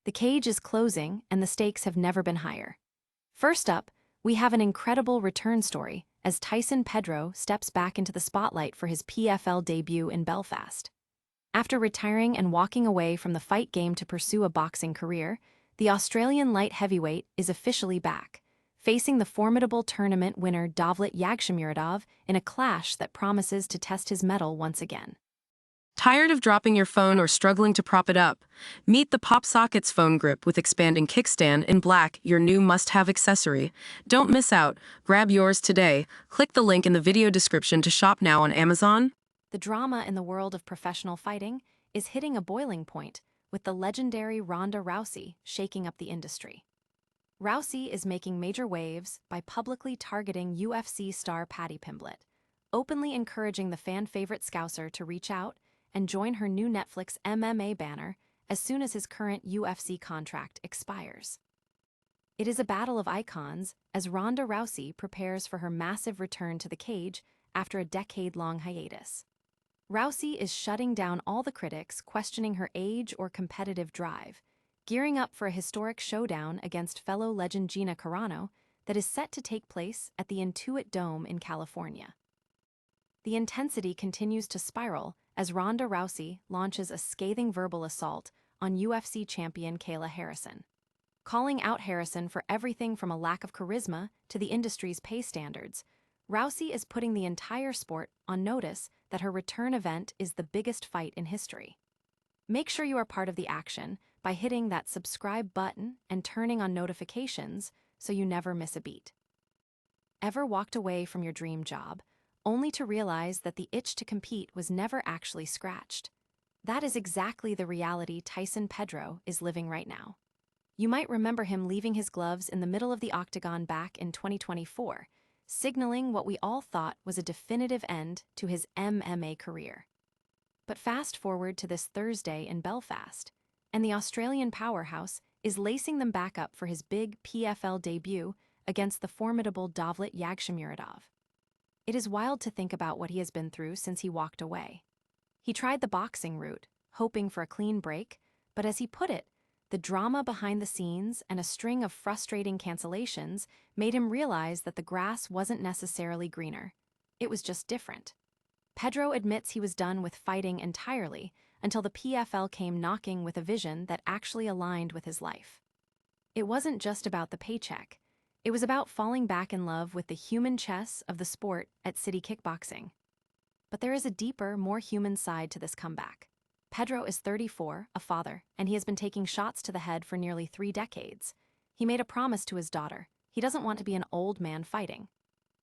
The cage is closing, and the stakes have never been higher. First up, we have an incredible return story as Tyson Pedro steps back into the spotlight for his PFL debut in Belfast. After retiring and walking away from the fight game to pursue a boxing career, the Australian light heavyweight is officially back, facing the formidable tournament winner Dovlet Yagshimuradov in a clash that promises to test his mettle once again. Tired of dropping your phone or struggling to prop it up? Meet the PopSockets phone grip with expanding kickstand in black, your new must-have accessory. Don't miss out. Grab yours today. Click the link in the video description to shop now on Amazon. The drama in the world of professional fighting is hitting a boiling point, with the legendary Ronda Rousey shaking up the industry. Rousey is making major waves by publicly targeting UFC star Paddy Pimblett, openly encouraging the fan-favorite Scouser to reach out and join her new Netflix MMA banner as soon as his current UFC contract expires. It is a battle of icons as Ronda Rousey prepares for her massive return to the cage after a decade-long hiatus. Rousey is shutting down all the critics questioning her age or competitive drive, gearing up for a historic showdown against fellow legend Gina Carano that is set to take place at the Intuit Dome in California. The intensity continues to spiral as Ronda Rousey launches a scathing verbal assault on UFC champion Kayla Harrison, calling out Harrison for everything from a lack of charisma to the industry's pay standards. Rousey is putting the entire sport on notice that her return event is the biggest fight in history. Make sure you are part of the action by hitting that subscribe button and turning on notifications so you never miss a beat. Ever walked away from your dream job, only to realize that the itch to compete was never actually scratched? That is exactly the reality Tyson Pedro is living right now. You might remember him leaving his gloves in the middle of the octagon back in 2024, signaling what we all thought was a definitive end to his MMA career. But fast forward to this Thursday in Belfast, and the Australian powerhouse is lacing them back up for his big PFL debut against the formidable Dovlet Yagshimuradov. It is wild to think about what he has been through since he walked away. He tried the boxing route, hoping for a clean break, but as he put it, the drama behind the scenes and a string of frustrating cancellations made him realize that the grass wasn't necessarily greener. It was just different. Pedro admits he was done with fighting entirely until the PFL came knocking with a vision that actually aligned with his life. It wasn't just about the paycheck. It was about falling back in love with the human chess of the sport at City Kickboxing. But there is a deeper, more human side to this comeback. Pedro is 34, a father, and he has been taking shots to the head for nearly 3 decades. He made a promise to his daughter. He doesn't want to be an old man fighting.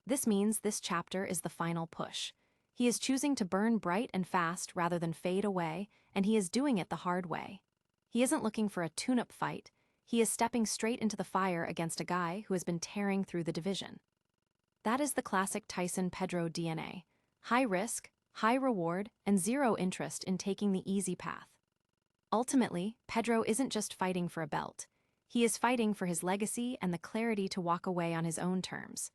This means this chapter is the final push. He is choosing to burn bright and fast rather than fade away, and he is doing it the hard way. He isn't looking for a tune-up fight. He is stepping straight into the fire against a guy who has been tearing through the division. That is the classic Tyson Pedro DNA. High risk, high reward, and zero interest in taking the easy path. Ultimately, Pedro isn't just fighting for a belt. He is fighting for his legacy and the clarity to walk away on his own terms.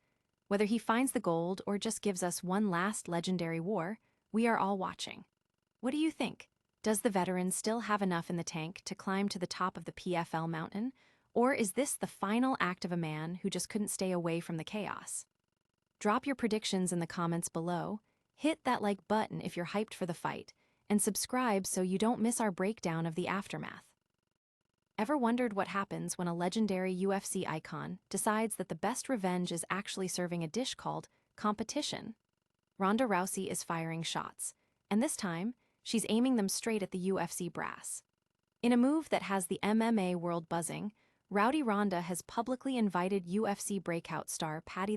Whether he finds the gold or just gives us one last legendary war, we are all watching. What do you think? Does the veteran still have enough in the tank to climb to the top of the PFL mountain? Or is this the final act of a man who just couldn't stay away from the chaos? Drop your predictions in the comments below, hit that like button if you're hyped for the fight, and subscribe so you don't miss our breakdown of the aftermath. Ever wondered what happens when a legendary UFC icon decides that the best revenge is actually serving a dish called competition? Ronda Rousey is firing shots, and this time, she's aiming them straight at the UFC brass. In a move that has the MMA world buzzing, Rowdy Ronda has publicly invited UFC breakout star Paddy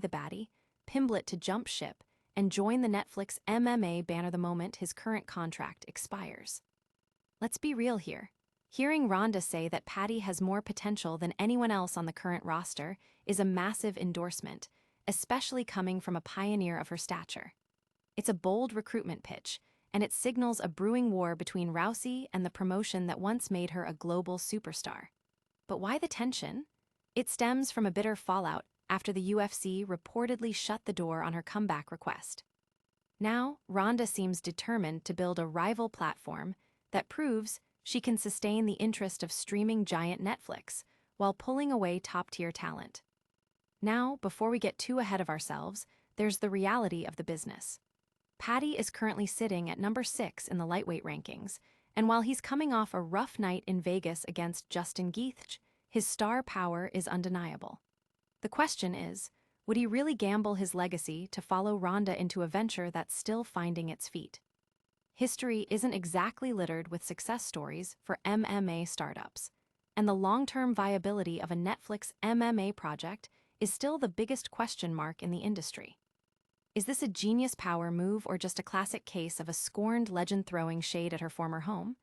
Pimblett to jump ship and join the Netflix MMA banner the moment his current contract expires. Let's be real here. Hearing Ronda say that Paddy has more potential than anyone else on the current roster is a massive endorsement, especially coming from a pioneer of her stature. It's a bold recruitment pitch, and it signals a brewing war between Rousey and the promotion that once made her a global superstar. But why the tension? It stems from a bitter fallout after the UFC reportedly shut the door on her comeback request. Now, Ronda seems determined to build a rival platform that proves she can sustain the interest of streaming giant Netflix while pulling away top-tier talent. Now, before we get too ahead of ourselves, there's the reality of the business. Paddy is currently sitting at number 6 in the lightweight rankings, and while he's coming off a rough night in Vegas against Justin Gaethje, his star power is undeniable. The question is, would he really gamble his legacy to follow Ronda into a venture that's still finding its feet? History isn't exactly littered with success stories for MMA startups, and the long-term viability of a Netflix MMA project is still the biggest question mark in the industry. Is this a genius power move or just a classic case of a scorned legend throwing shade at her former home?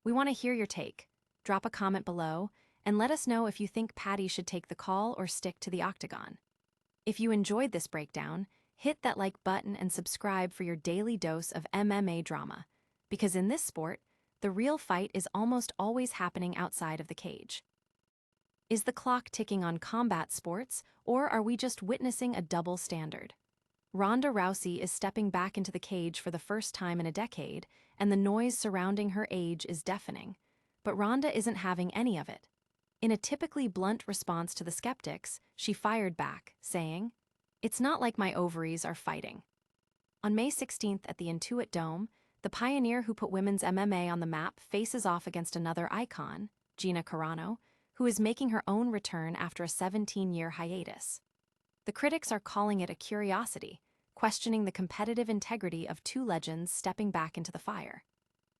We want to hear your take. Drop a comment below, and let us know if you think Paddy should take the call or stick to the octagon. If you enjoyed this breakdown, hit that like button and subscribe for your daily dose of MMA drama, because in this sport, the real fight is almost always happening outside of the cage. Is the clock ticking on combat sports, or are we just witnessing a double standard? Ronda Rousey is stepping back into the cage for the first time in a decade, and the noise surrounding her age is deafening. But Ronda isn't having any of it. In a typically blunt response to the skeptics, she fired back, saying, "It's not like my ovaries are fighting." On May 16th at the Intuit Dome, the pioneer who put women's MMA on the map faces off against another icon, Gina Carano, who is making her own return after a 17-year hiatus. The critics are calling it a curiosity, questioning the competitive integrity of two legends stepping back into the fire.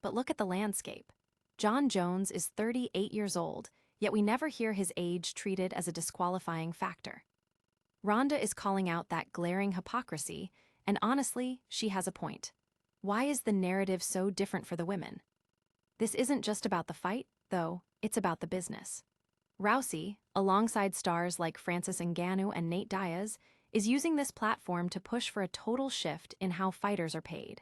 But look at the landscape. Jon Jones is 38 years old, yet we never hear his age treated as a disqualifying factor. Ronda is calling out that glaring hypocrisy, and honestly, she has a point. Why is the narrative so different for the women? This isn't just about the fight, though, it's about the business. Rousey, alongside stars like Francis Ngannou and Nate Diaz, is using this platform to push for a total shift in how fighters are paid.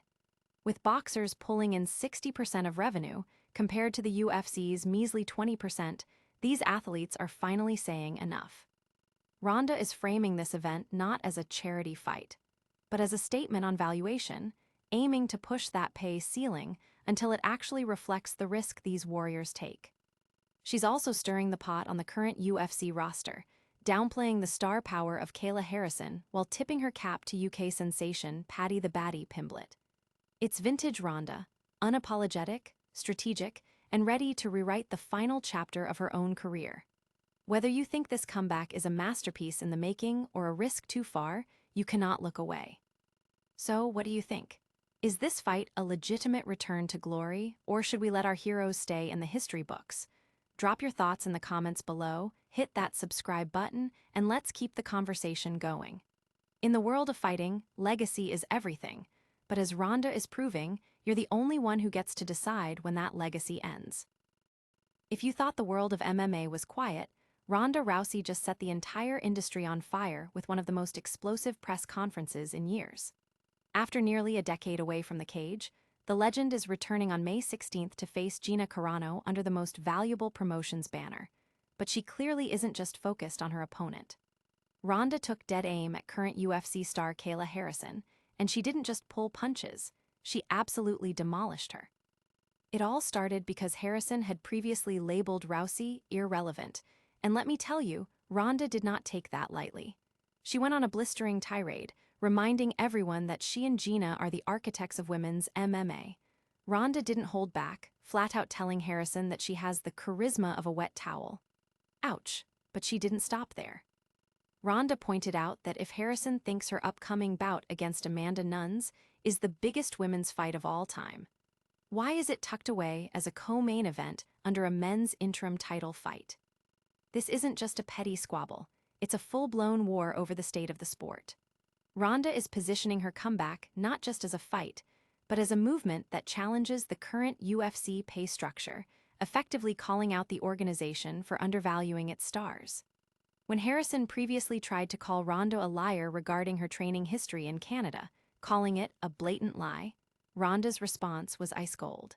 With boxers pulling in 60% of revenue, compared to the UFC's measly 20%, these athletes are finally saying enough. Ronda is framing this event not as a charity fight, but as a statement on valuation, aiming to push that pay ceiling until it actually reflects the risk these warriors take. She's also stirring the pot on the current UFC roster, downplaying the star power of Kayla Harrison while tipping her cap to UK sensation Paddy the Baddy Pimblett. It's vintage Ronda, unapologetic, strategic, and ready to rewrite the final chapter of her own career. Whether you think this comeback is a masterpiece in the making or a risk too far, you cannot look away. So, what do you think? Is this fight a legitimate return to glory, or should we let our heroes stay in the history books? Drop your thoughts in the comments below, hit that subscribe button, and let's keep the conversation going. In the world of fighting, legacy is everything, but as Ronda is proving, you're the only one who gets to decide when that legacy ends. If you thought the world of MMA was quiet, Ronda Rousey just set the entire industry on fire with one of the most explosive press conferences in years. After nearly a decade away from the cage, the legend is returning on May 16th to face Gina Carano under the most valuable promotions banner. But she clearly isn't just focused on her opponent. Ronda took dead aim at current UFC star Kayla Harrison, and she didn't just pull punches, she absolutely demolished her. It all started because Harrison had previously labeled Rousey irrelevant, and let me tell you, Ronda did not take that lightly. She went on a blistering tirade, reminding everyone that she and Gina are the architects of women's MMA. Ronda didn't hold back, flat out telling Harrison that she has the charisma of a wet towel. Ouch, but she didn't stop there. Ronda pointed out that if Harrison thinks her upcoming bout against Amanda Nunes is the biggest women's fight of all time, why is it tucked away as a co-main event under a men's interim title fight? This isn't just a petty squabble, it's a full-blown war over the state of the sport. Ronda is positioning her comeback not just as a fight, but as a movement that challenges the current UFC pay structure, effectively calling out the organization for undervaluing its stars. When Harrison previously tried to call Ronda a liar regarding her training history in Canada, calling it a blatant lie, Ronda's response was ice cold.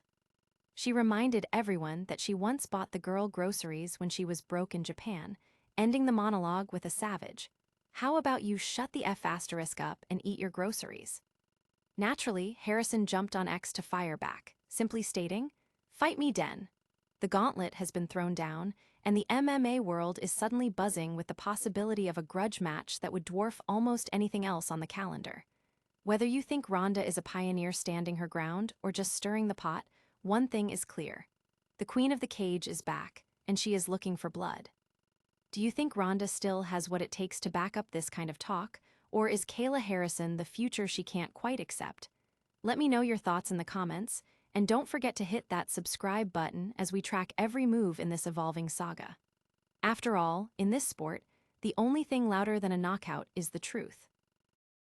She reminded everyone that she once bought the girl groceries when she was broke in Japan, ending the monologue with a savage, "How about you shut the F*** up and eat your groceries?" Naturally, Harrison jumped on X to fire back, simply stating, "Fight me den." The gauntlet has been thrown down, and the MMA world is suddenly buzzing with the possibility of a grudge match that would dwarf almost anything else on the calendar. Whether you think Ronda is a pioneer standing her ground or just stirring the pot, one thing is clear. The Queen of the Cage is back, and she is looking for blood. Do you think Ronda still has what it takes to back up this kind of talk, or is Kayla Harrison the future she can't quite accept? Let me know your thoughts in the comments, and don't forget to hit that subscribe button as we track every move in this evolving saga. After all, in this sport, the only thing louder than a knockout is the truth.